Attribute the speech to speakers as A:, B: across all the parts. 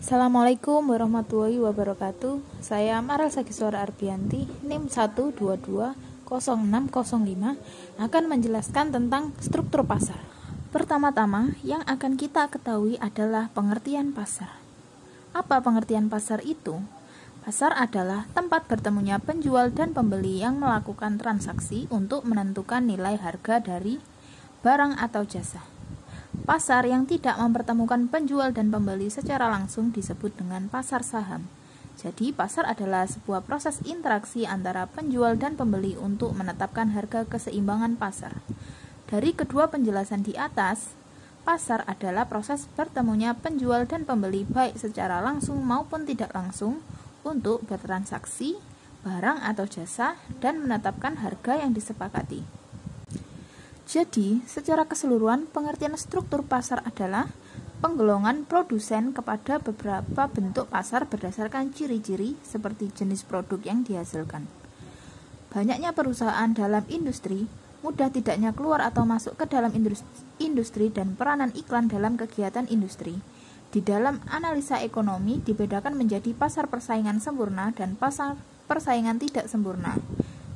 A: Assalamualaikum warahmatullahi wabarakatuh. Saya Maral Sagiswara Arbianti, NIM 1220605 akan menjelaskan tentang struktur pasar. Pertama-tama, yang akan kita ketahui adalah pengertian pasar. Apa pengertian pasar itu? Pasar adalah tempat bertemunya penjual dan pembeli yang melakukan transaksi untuk menentukan nilai harga dari barang atau jasa. Pasar yang tidak mempertemukan penjual dan pembeli secara langsung disebut dengan pasar saham. Jadi, pasar adalah sebuah proses interaksi antara penjual dan pembeli untuk menetapkan harga keseimbangan pasar. Dari kedua penjelasan di atas, pasar adalah proses bertemunya penjual dan pembeli baik secara langsung maupun tidak langsung untuk bertransaksi, barang atau jasa, dan menetapkan harga yang disepakati. Jadi, secara keseluruhan, pengertian struktur pasar adalah penggolongan produsen kepada beberapa bentuk pasar berdasarkan ciri-ciri seperti jenis produk yang dihasilkan. Banyaknya perusahaan dalam industri, mudah tidaknya keluar atau masuk ke dalam industri dan peranan iklan dalam kegiatan industri. Di dalam analisa ekonomi dibedakan menjadi pasar persaingan sempurna dan pasar persaingan tidak sempurna,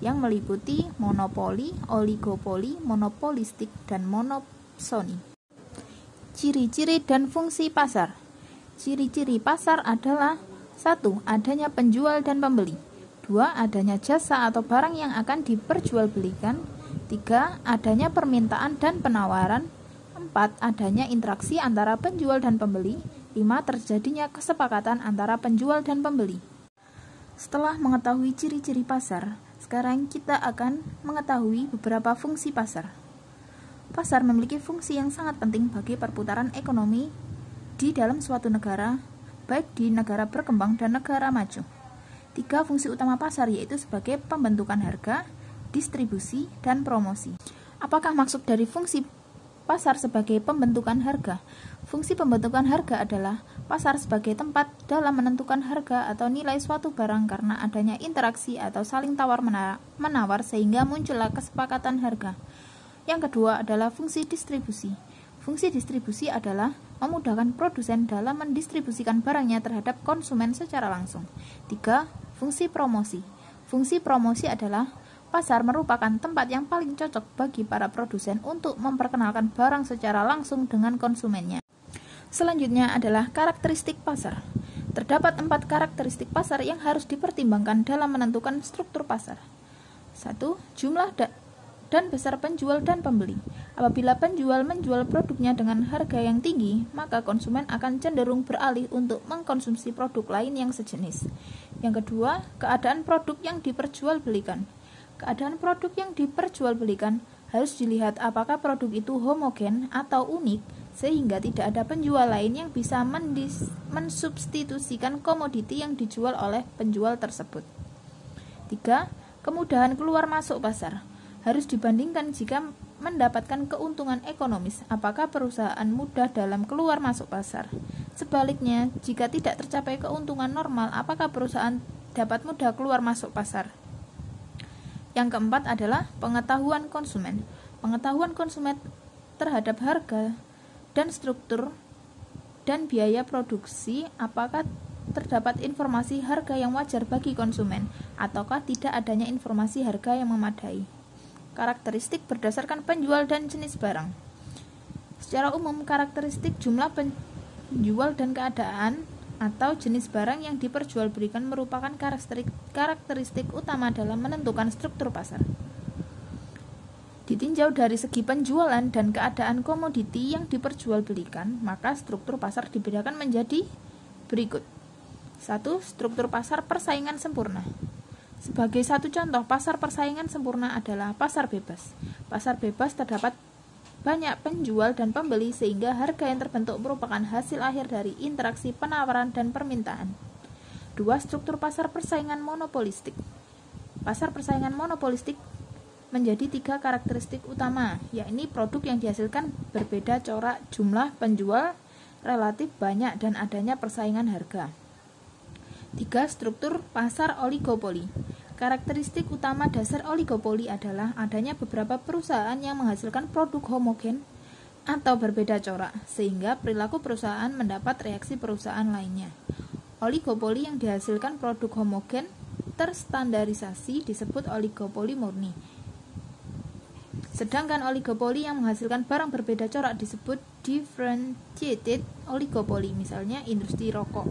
A: yang meliputi monopoli, oligopoli, monopolistik, dan monopsoni. Ciri-ciri dan fungsi pasar. Ciri-ciri pasar adalah 1. Adanya penjual dan pembeli. 2. Adanya jasa atau barang yang akan diperjualbelikan. 3. Adanya permintaan dan penawaran. 4. Adanya interaksi antara penjual dan pembeli. 5. Terjadinya kesepakatan antara penjual dan pembeli. Setelah mengetahui ciri-ciri pasar, sekarang kita akan mengetahui beberapa fungsi pasar. Pasar memiliki fungsi yang sangat penting bagi perputaran ekonomi di dalam suatu negara, baik di negara berkembang dan negara maju. 3 fungsi utama pasar yaitu sebagai pembentukan harga, distribusi, dan promosi. Apakah maksud dari fungsi pasar sebagai pembentukan harga? Fungsi pembentukan harga adalah pasar sebagai tempat dalam menentukan harga atau nilai suatu barang karena adanya interaksi atau saling tawar-menawar sehingga muncullah kesepakatan harga. Yang kedua adalah fungsi distribusi. Fungsi distribusi adalah memudahkan produsen dalam mendistribusikan barangnya terhadap konsumen secara langsung. 3. Fungsi promosi. Fungsi promosi adalah pasar merupakan tempat yang paling cocok bagi para produsen untuk memperkenalkan barang secara langsung dengan konsumennya. Selanjutnya adalah karakteristik pasar. Terdapat 4 karakteristik pasar yang harus dipertimbangkan dalam menentukan struktur pasar. 1. Jumlah dan besar penjual dan pembeli. Apabila penjual menjual produknya dengan harga yang tinggi, maka konsumen akan cenderung beralih untuk mengkonsumsi produk lain yang sejenis. Yang kedua, keadaan produk yang diperjualbelikan. Keadaan produk yang diperjualbelikan harus dilihat apakah produk itu homogen atau unik, sehingga tidak ada penjual lain yang bisa mensubstitusikan komoditi yang dijual oleh penjual tersebut. 3. Kemudahan keluar masuk pasar. Harus dibandingkan jika mendapatkan keuntungan ekonomis, apakah perusahaan mudah dalam keluar masuk pasar. Sebaliknya, jika tidak tercapai keuntungan normal, apakah perusahaan dapat mudah keluar masuk pasar. Yang keempat adalah pengetahuan konsumen. Pengetahuan konsumen terhadap harga dan struktur dan biaya produksi, apakah terdapat informasi harga yang wajar bagi konsumen, ataukah tidak adanya informasi harga yang memadai. Karakteristik berdasarkan penjual dan jenis barang. Secara umum, karakteristik jumlah penjual dan keadaan atau jenis barang yang diperjualbelikan merupakan karakteristik utama dalam menentukan struktur pasar. Ditinjau dari segi penjualan dan keadaan komoditi yang diperjualbelikan, maka struktur pasar dibedakan menjadi berikut. 1. Struktur pasar persaingan sempurna. Sebagai satu contoh, pasar persaingan sempurna adalah pasar bebas. Pasar bebas terdapat banyak penjual dan pembeli sehingga harga yang terbentuk merupakan hasil akhir dari interaksi penawaran dan permintaan. 2. Struktur pasar persaingan monopolistik. Pasar persaingan monopolistik menjadi 3 karakteristik utama, yakni produk yang dihasilkan berbeda corak, jumlah penjual relatif banyak, dan adanya persaingan harga. 3. Struktur pasar oligopoli. Karakteristik utama dasar oligopoli adalah adanya beberapa perusahaan yang menghasilkan produk homogen atau berbeda corak, sehingga perilaku perusahaan mendapat reaksi perusahaan lainnya. Oligopoli yang dihasilkan produk homogen terstandarisasi disebut oligopoli murni. Sedangkan oligopoli yang menghasilkan barang berbeda corak disebut differentiated oligopoli, misalnya industri rokok.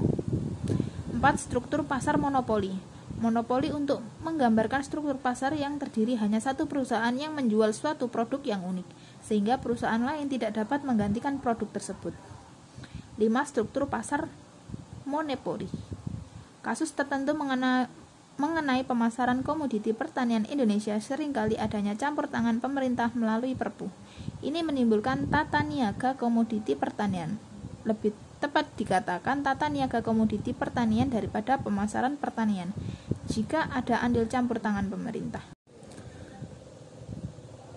A: 4. Struktur pasar monopoli. Monopoli untuk menggambarkan struktur pasar yang terdiri hanya satu perusahaan yang menjual suatu produk yang unik, sehingga perusahaan lain tidak dapat menggantikan produk tersebut. 5. Struktur pasar monopoli. Kasus tertentu mengenai pemasaran komoditi pertanian Indonesia seringkali adanya campur tangan pemerintah melalui Perpu. Ini menimbulkan tata niaga komoditi pertanian. Lebih tepat dikatakan tata niaga komoditi pertanian daripada pemasaran pertanian, jika ada andil campur tangan pemerintah.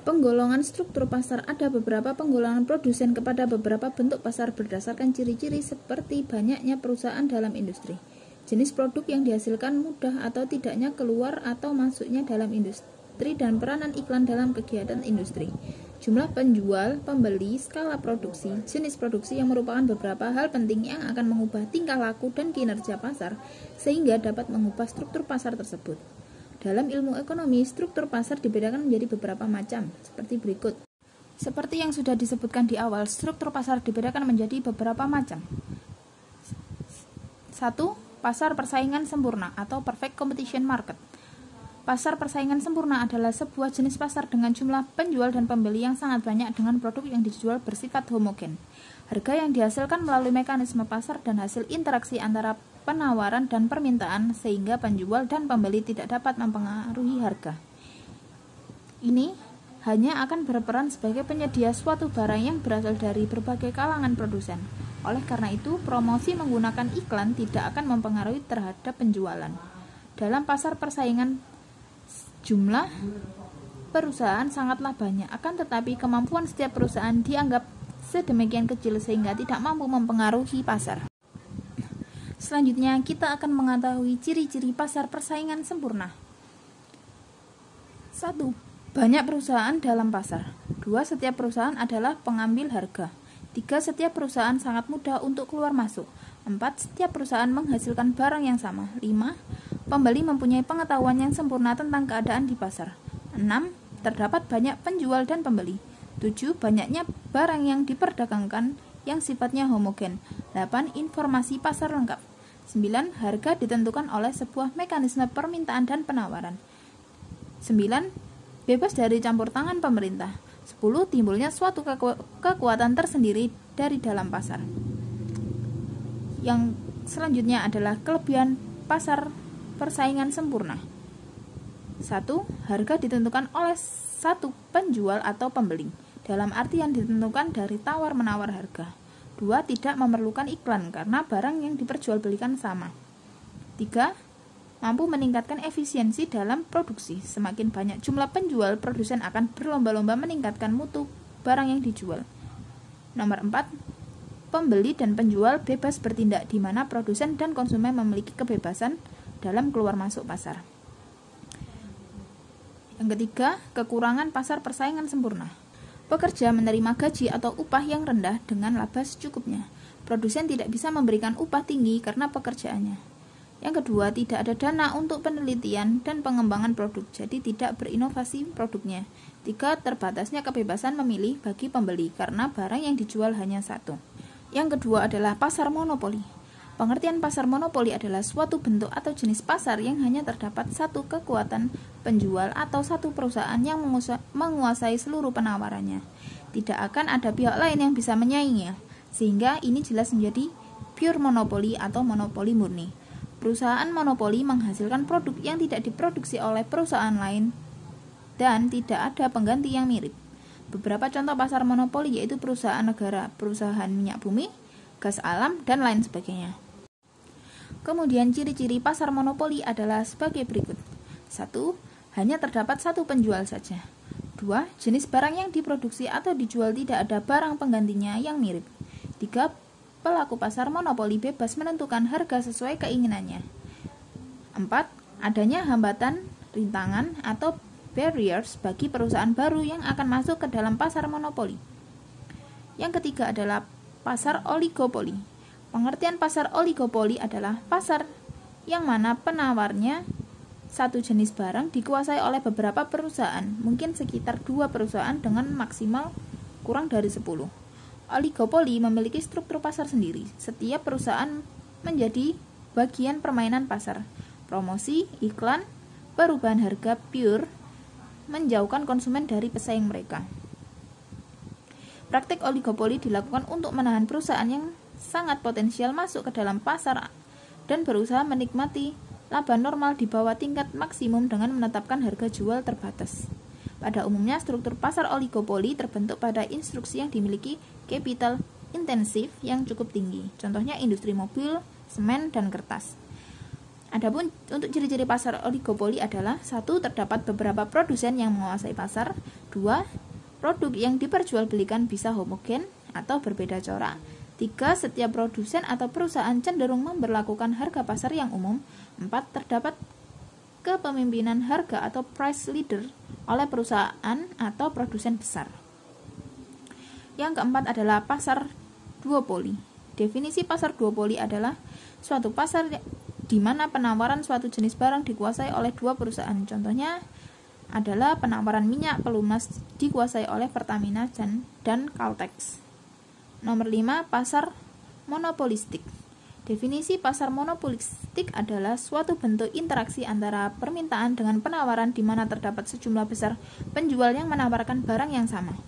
A: Penggolongan struktur pasar. Ada beberapa penggolongan produsen kepada beberapa bentuk pasar berdasarkan ciri-ciri seperti banyaknya perusahaan dalam industri, jenis produk yang dihasilkan mudah atau tidaknya keluar atau masuknya dalam industri, dan peranan iklan dalam kegiatan industri, jumlah penjual, pembeli, skala produksi, jenis produksi yang merupakan beberapa hal penting yang akan mengubah tingkah laku dan kinerja pasar sehingga dapat mengubah struktur pasar tersebut. Dalam ilmu ekonomi, struktur pasar dibedakan menjadi beberapa macam, seperti berikut. Seperti yang sudah disebutkan di awal, struktur pasar dibedakan menjadi beberapa macam. 1. Pasar persaingan sempurna atau perfect competition market. Pasar persaingan sempurna adalah sebuah jenis pasar dengan jumlah penjual dan pembeli yang sangat banyak dengan produk yang dijual bersifat homogen. Harga yang dihasilkan melalui mekanisme pasar dan hasil interaksi antara penawaran dan permintaan sehingga penjual dan pembeli tidak dapat mempengaruhi harga. Ini hanya akan berperan sebagai penyedia suatu barang yang berasal dari berbagai kalangan produsen. Oleh karena itu, promosi menggunakan iklan tidak akan mempengaruhi terhadap penjualan. Dalam pasar persaingan, jumlah perusahaan sangatlah banyak, akan tetapi kemampuan setiap perusahaan dianggap sedemikian kecil sehingga tidak mampu mempengaruhi pasar. Selanjutnya, kita akan mengetahui ciri-ciri pasar persaingan sempurna. 1. Banyak perusahaan dalam pasar. 2. Setiap perusahaan adalah pengambil harga. 3. Setiap perusahaan sangat mudah untuk keluar masuk. 4. Setiap perusahaan menghasilkan barang yang sama. 5. Pembeli mempunyai pengetahuan yang sempurna tentang keadaan di pasar. 6. Terdapat banyak penjual dan pembeli. 7. Banyaknya barang yang diperdagangkan yang sifatnya homogen. 8. Informasi pasar lengkap. 9. Harga ditentukan oleh sebuah mekanisme permintaan dan penawaran. 9. Bebas dari campur tangan pemerintah. 10. Timbulnya suatu kekuatan tersendiri dari dalam pasar. Yang selanjutnya adalah kelebihan pasar persaingan sempurna. 1. Harga ditentukan oleh satu penjual atau pembeli, dalam artian ditentukan dari tawar-menawar harga. 2. Tidak memerlukan iklan karena barang yang diperjualbelikan sama. 3. Mampu meningkatkan efisiensi dalam produksi. Semakin banyak jumlah penjual, produsen akan berlomba-lomba meningkatkan mutu barang yang dijual. Nomor 4. Pembeli dan penjual bebas bertindak, di mana produsen dan konsumen memiliki kebebasan dalam keluar masuk pasar. Yang ketiga, kekurangan pasar persaingan sempurna. Pekerja menerima gaji atau upah yang rendah dengan laba secukupnya. Produsen tidak bisa memberikan upah tinggi karena pekerjaannya. Yang kedua, tidak ada dana untuk penelitian dan pengembangan produk, jadi tidak berinovasi produknya. 3. Terbatasnya kebebasan memilih bagi pembeli karena barang yang dijual hanya satu. Yang kedua adalah pasar monopoli. Pengertian pasar monopoli adalah suatu bentuk atau jenis pasar yang hanya terdapat satu kekuatan penjual atau satu perusahaan yang menguasai seluruh penawarannya. Tidak akan ada pihak lain yang bisa menyainginya, sehingga ini jelas menjadi pure monopoli atau monopoli murni. Perusahaan monopoli menghasilkan produk yang tidak diproduksi oleh perusahaan lain dan tidak ada pengganti yang mirip. Beberapa contoh pasar monopoli yaitu perusahaan negara, perusahaan minyak bumi, gas alam, dan lain sebagainya. Kemudian ciri-ciri pasar monopoli adalah sebagai berikut. 1. Hanya terdapat satu penjual saja. 2. Jenis barang yang diproduksi atau dijual tidak ada barang penggantinya yang mirip. 3. Pelaku pasar monopoli bebas menentukan harga sesuai keinginannya. 4. Adanya hambatan, rintangan, atau barriers bagi perusahaan baru yang akan masuk ke dalam pasar monopoli. Yang ketiga adalah pasar oligopoli. Pengertian pasar oligopoli adalah pasar yang mana penawarnya satu jenis barang dikuasai oleh beberapa perusahaan, mungkin sekitar 2 perusahaan dengan maksimal kurang dari 10. Oligopoli memiliki struktur pasar sendiri. Setiap perusahaan menjadi bagian permainan pasar. Promosi, iklan, perubahan harga pure menjauhkan konsumen dari pesaing mereka. Praktik oligopoli dilakukan untuk menahan perusahaan yang sangat potensial masuk ke dalam pasar dan berusaha menikmati laba normal di bawah tingkat maksimum dengan menetapkan harga jual terbatas. Pada umumnya, struktur pasar oligopoli terbentuk pada instruksi yang dimiliki capital intensif yang cukup tinggi. Contohnya industri mobil, semen, dan kertas. Adapun untuk ciri-ciri pasar oligopoli adalah 1. Terdapat beberapa produsen yang menguasai pasar. 2. Produk yang diperjualbelikan bisa homogen atau berbeda corak. 3. Setiap produsen atau perusahaan cenderung memberlakukan harga pasar yang umum. 4. Terdapat kepemimpinan harga atau price leader oleh perusahaan atau produsen besar. Yang keempat adalah pasar duopoli. Definisi pasar duopoli adalah suatu pasar di mana penawaran suatu jenis barang dikuasai oleh 2 perusahaan. Contohnya adalah penawaran minyak pelumas dikuasai oleh Pertamina dan Caltex. Nomor 5, pasar monopolistik. Definisi pasar monopolistik adalah suatu bentuk interaksi antara permintaan dengan penawaran di mana terdapat sejumlah besar penjual yang menawarkan barang yang sama.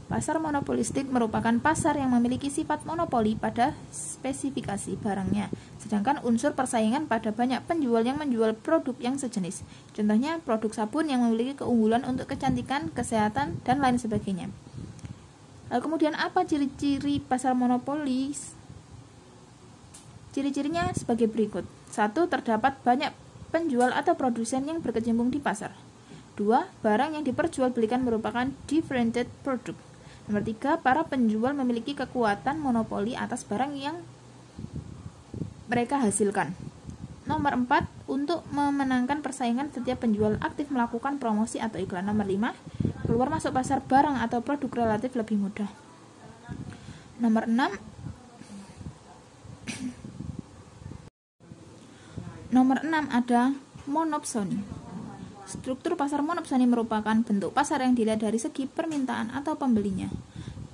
A: Pasar monopolistik merupakan pasar yang memiliki sifat monopoli pada spesifikasi barangnya, sedangkan unsur persaingan pada banyak penjual yang menjual produk yang sejenis. Contohnya produk sabun yang memiliki keunggulan untuk kecantikan, kesehatan, dan lain sebagainya. Lalu kemudian apa ciri-ciri pasar monopolis? Ciri-cirinya sebagai berikut. 1. Terdapat banyak penjual atau produsen yang berkecimpung di pasar. 2. Barang yang diperjualbelikan merupakan differentiated product. Nomor 3. Para penjual memiliki kekuatan monopoli atas barang yang mereka hasilkan. Nomor 4. Untuk memenangkan persaingan, setiap penjual aktif melakukan promosi atau iklan. Nomor 5. Keluar masuk pasar barang atau produk relatif lebih mudah. Nomor 6. Ada monopsoni. Struktur pasar monopsoni merupakan bentuk pasar yang dilihat dari segi permintaan atau pembelinya.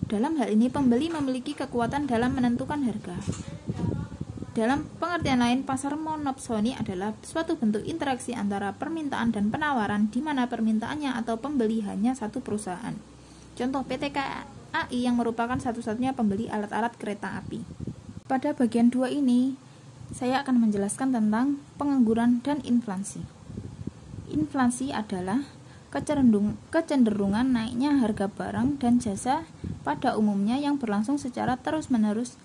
A: Dalam hal ini, pembeli memiliki kekuatan dalam menentukan harga. Dalam pengertian lain, pasar monopsoni adalah suatu bentuk interaksi antara permintaan dan penawaran di mana permintaannya atau pembeli hanya satu perusahaan. Contoh PT KAI yang merupakan satu-satunya pembeli alat-alat kereta api. Pada bagian 2 ini, saya akan menjelaskan tentang pengangguran dan inflasi. Inflasi adalah kecenderungan naiknya harga barang dan jasa pada umumnya yang berlangsung secara terus-menerus.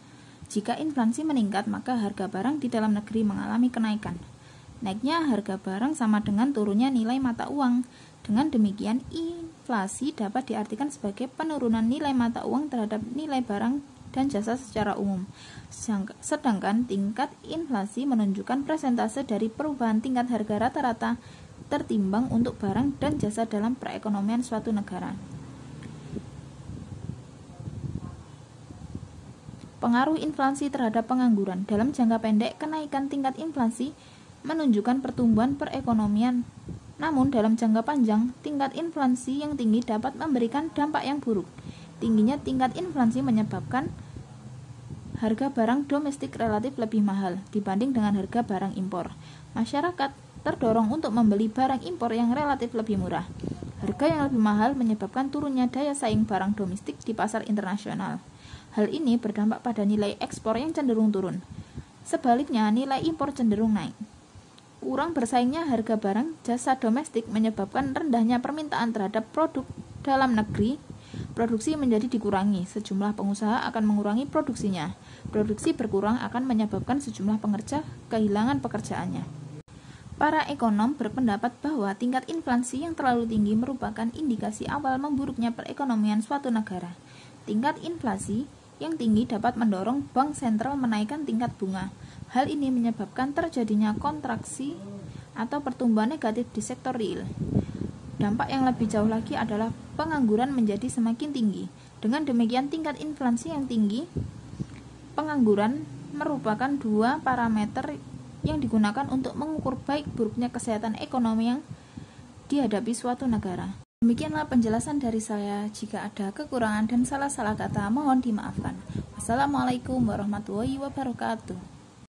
A: Jika inflasi meningkat, maka harga barang di dalam negeri mengalami kenaikan. Naiknya harga barang sama dengan turunnya nilai mata uang. Dengan demikian, inflasi dapat diartikan sebagai penurunan nilai mata uang terhadap nilai barang dan jasa secara umum. Sedangkan tingkat inflasi menunjukkan persentase dari perubahan tingkat harga rata-rata tertimbang untuk barang dan jasa dalam perekonomian suatu negara. Pengaruh inflasi terhadap pengangguran. Dalam jangka pendek, kenaikan tingkat inflasi menunjukkan pertumbuhan perekonomian. Namun, dalam jangka panjang, tingkat inflasi yang tinggi dapat memberikan dampak yang buruk. Tingginya tingkat inflasi menyebabkan harga barang domestik relatif lebih mahal dibanding dengan harga barang impor. Masyarakat terdorong untuk membeli barang impor yang relatif lebih murah. Harga yang lebih mahal menyebabkan turunnya daya saing barang domestik di pasar internasional. Hal ini berdampak pada nilai ekspor yang cenderung turun. Sebaliknya, nilai impor cenderung naik. Kurang bersaingnya harga barang jasa domestik menyebabkan rendahnya permintaan terhadap produk dalam negeri. Produksi menjadi dikurangi, sejumlah pengusaha akan mengurangi produksinya. Produksi berkurang akan menyebabkan sejumlah pekerja kehilangan pekerjaannya. Para ekonom berpendapat bahwa tingkat inflasi yang terlalu tinggi merupakan indikasi awal memburuknya perekonomian suatu negara. Tingkat inflasi yang tinggi dapat mendorong bank sentral menaikkan tingkat bunga. Hal ini menyebabkan terjadinya kontraksi atau pertumbuhan negatif di sektor real. Dampak yang lebih jauh lagi adalah pengangguran menjadi semakin tinggi. Dengan demikian, tingkat inflasi yang tinggi, pengangguran merupakan dua parameter yang digunakan untuk mengukur baik buruknya kesehatan ekonomi yang dihadapi suatu negara. Demikianlah penjelasan dari saya. Jika ada kekurangan dan salah-salah kata, mohon dimaafkan. Wassalamualaikum warahmatullahi wabarakatuh.